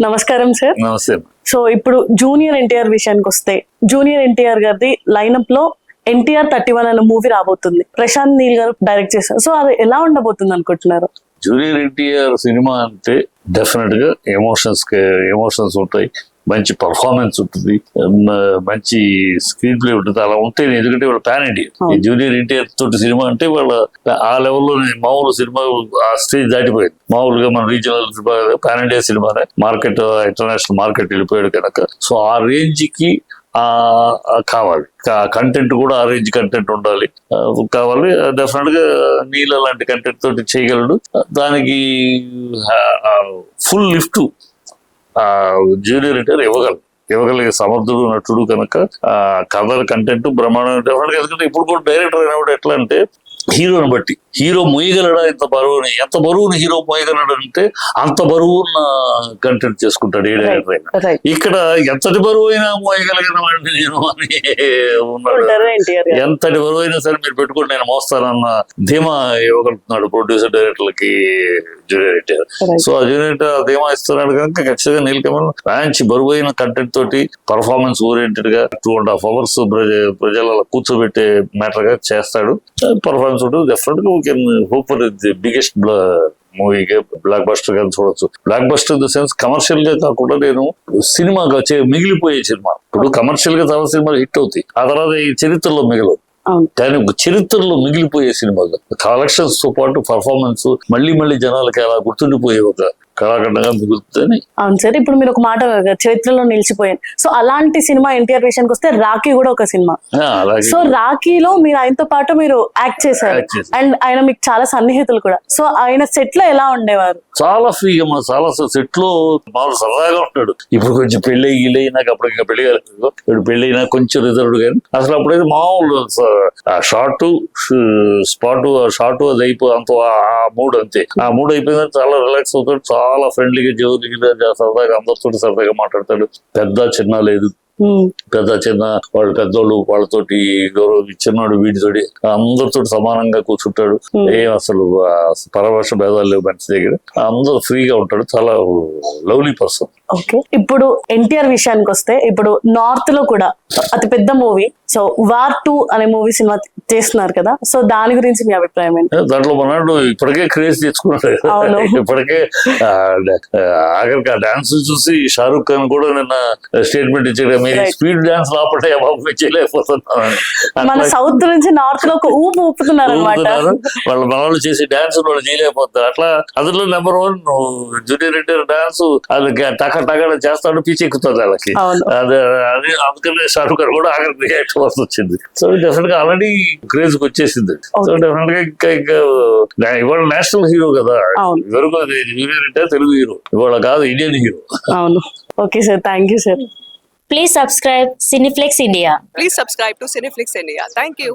నమస్కారం సార్. నమస్తే. సో ఇప్పుడు జూనియర్ ఎన్టీఆర్ విషయానికి వస్తే, జూనియర్ ఎన్టీఆర్ గారిది లైనప్ లో ఎన్టీఆర్ 31 అనే మూవీ రాబోతుంది. ప్రశాంత్ నీల్ గారు డైరెక్ట్ చేశారు. సో అది ఎలా ఉండబోతుంది అనుకుంటున్నారు? జూనియర్ ఎన్టీఆర్ సినిమా అంటే డెఫినెట్ గా ఎమోషన్స్ ఉంటాయి, మంచి పర్ఫార్మెన్స్ ఉంటుంది, మంచి స్క్రీన్ ప్లే ఉంటుంది. అలా ఉంటే ఎందుకంటే వాళ్ళ పాన్ ఇండియా జూనియర్ ఎన్టీఆర్ తోటి సినిమా అంటే వాళ్ళ ఆ లెవెల్లో మామూలు సినిమా ఆ స్టేజ్ దాటిపోయింది. మామూలుగా మన రీజనల్ పాన్ ఇండియా సినిమానే మార్కెట్ ఇంటర్నేషనల్ మార్కెట్ వెళ్ళిపోయాడు కనుక సో ఆ రేంజ్ కి కావాలి, కంటెంట్ కూడా ఆ రేంజ్ కంటెంట్ ఉండాలి కావాలి. డెఫినెట్ గా నీళ్ళ లాంటి కంటెంట్ తోటి చేయగలడు. దానికి ఫుల్ లిఫ్ట్ జూనియర్ ఎన్టీఆర్ ఇవ్వగలిగే సమర్థుడు నటుడు కనుక కథ కంటెంట్ బ్రహ్మాండం. డెఫినెట్ గా ఎందుకంటే ఇప్పుడు కూడా డైరెక్టర్ అయినప్పుడు ఎట్లా అంటే హీరోని బట్టి హీరో మొయ్యగలడా, ఎంత బరువుని హీరో మొయ్యగలడు అంటే అంత బరువున్న కంటెంట్ చేసుకుంటాడు ఏ డైరెక్టర్ అయినా. ఇక్కడ ఎంతటి బరువు అయినా మోయగలిగిన వాడిని నేను అని ఉన్నాడు. ఎంతటి బరువు అయినా సరే మీరు పెట్టుకుని నేను మోస్తానన్న ధీమా ఇవ్వగలుగుతున్నాడు ప్రొడ్యూసర్ డైరెక్టర్లకి జూనియర్ ఎన్టీఆర్. సో ఆ జూనియర్ ఎన్టీఆర్ ధీమా ఇస్తున్నాడు కనుక ఖచ్చితంగా నీలకమల్ మంచి బరువు అయిన కంటెంట్ తోటి పర్ఫార్మెన్స్ ఓరియంటెడ్ గా 2.5 hours ప్రజల కూర్చోబెట్టే మ్యాటర్ గా చేస్తాడు. పర్ఫార్మెన్స్ ఉంటుంది. డెఫినెట్ గా we can hope for the biggest మూవీగా బ్లాక్ బస్టర్ గా చూడొచ్చు. Blockbuster in the sense commercial గా కాకుండా నేను సినిమాగా మిగిలిపోయే సినిమా. ఇప్పుడు కమర్షియల్ గా చాలా సినిమాలు హిట్ అవుతాయి, ఆ తర్వాత ఈ చరిత్రలో మిగలవు. కానీ చరిత్రలో మిగిలిపోయే సినిమాగా కలెక్షన్స్ తో పాటు పర్ఫార్మెన్స్ మళ్ళీ జనాలకి అలా గుర్తుండిపోయే ఒక కళాఖండంగా మిగులుతుందని. అవును సార్. ఇప్పుడు మీరు ఒక మాట చరిత్రలో నిలిచిపోయాను. సో అలాంటి సినిమా ఎన్టీఆర్ విషయానికి వస్తే రాఖీ కూడా ఒక సినిమా. సో రాఖీలో మీరు ఆయనతో పాటు మీరు యాక్ట్ చేశారు అండ్ ఆయన మీకు చాలా సన్నిహితులు కూడా. సో ఆయన సెట్ లో ఎలా ఉండేవారు? చాలా ఫ్రీగా చాలా సెట్ లో మామూలు సరదాగా ఉంటాడు. ఇప్పుడు కొంచెం పెళ్లి నాకు అప్పుడు ఇంకా పెళ్లి కాలేదు, ఇప్పుడు పెళ్లి అయినా కొంచెం రిజర్వ్డ్ కానీ అసలు అప్పుడైతే మామూలు షార్ట్ అది అంత ఆ మూడ్ అంతే. ఆ మూడ్ అయిపోయిందని చాలా రిలాక్స్ అవుతాడు, చాలా ఫ్రెండ్లీగా జోలిగా సరదాగా అందరితో సరదాగా మాట్లాడతాడు. పెద్ద చిన్న లేదు, పెద్ద చిన్న వాళ్ళు పెద్దోళ్ళు వాళ్ళతోటి గౌరవం, చిన్నోడు వీటితోటి అందరితో సమానంగా కూర్చుంటాడు. ఏం అసలు పరవర్ష భేదాలు లేవు మనిషి దగ్గర, అందరూ ఫ్రీగా ఉంటాడు. చాలా లవ్లీ పర్సన్. ఓకే. ఇప్పుడు ఎన్టీఆర్ విషయానికి వస్తే ఇప్పుడు నార్త్ లో కూడా అతి పెద్ద మూవీ సో వార్ 2 అనే మూవీ సినిమా చేస్తున్నారు కదా. సో దాని గురించి మీ అభిప్రాయం ఏంటి? దాంట్లో మనడు ఇప్పటికే క్రేజ్ తెచ్చుకున్నాడు. ఇప్పటికే ఆఖరికి ఆ డాన్స్ చూసి షారూక్ ఖాన్ కూడా నిన్న స్టేట్మెంట్ ఇచ్చాడు, మీరు స్పీడ్ డాన్స్ లోపల చేయలేకపోతున్నాను. మన సౌత్ నుంచి నార్త్ లో ఒక ఊపు ఊపుతున్నారు అనమాట. వాళ్ళు చేసే డాన్స్ వాళ్ళు చేయలేకపోతారు. అట్లా అందులో నెంబర్ 1 జూనియర్ ఎన్టీఆర్ డాన్స్ అది టగడ చేస్తాడు, పిచ్చి ఎక్కుతుంది వాళ్ళకి. అది అందుకనే షారూక్ ఖాన్ కూడా ఆఖరికి రియాక్ట్ వచ్చింది. సో డెఫినెట్ గా ఆల్రెడీ క్రేజ్ కి వచ్చేసింది. సో డెఫినెట్ గా ఇంకా ఇవాళ నేషనల్ హీరో కదా. ఇవరకు జూనియర్ ఎన్టీఆర్ తెలుగు హీరో, ఇవాళ కాదు ఇండియన్ హీరో. అవును. Okay sir, thank you sir. Please subscribe Cineflex India. Please subscribe to Cineflex India. Thank you.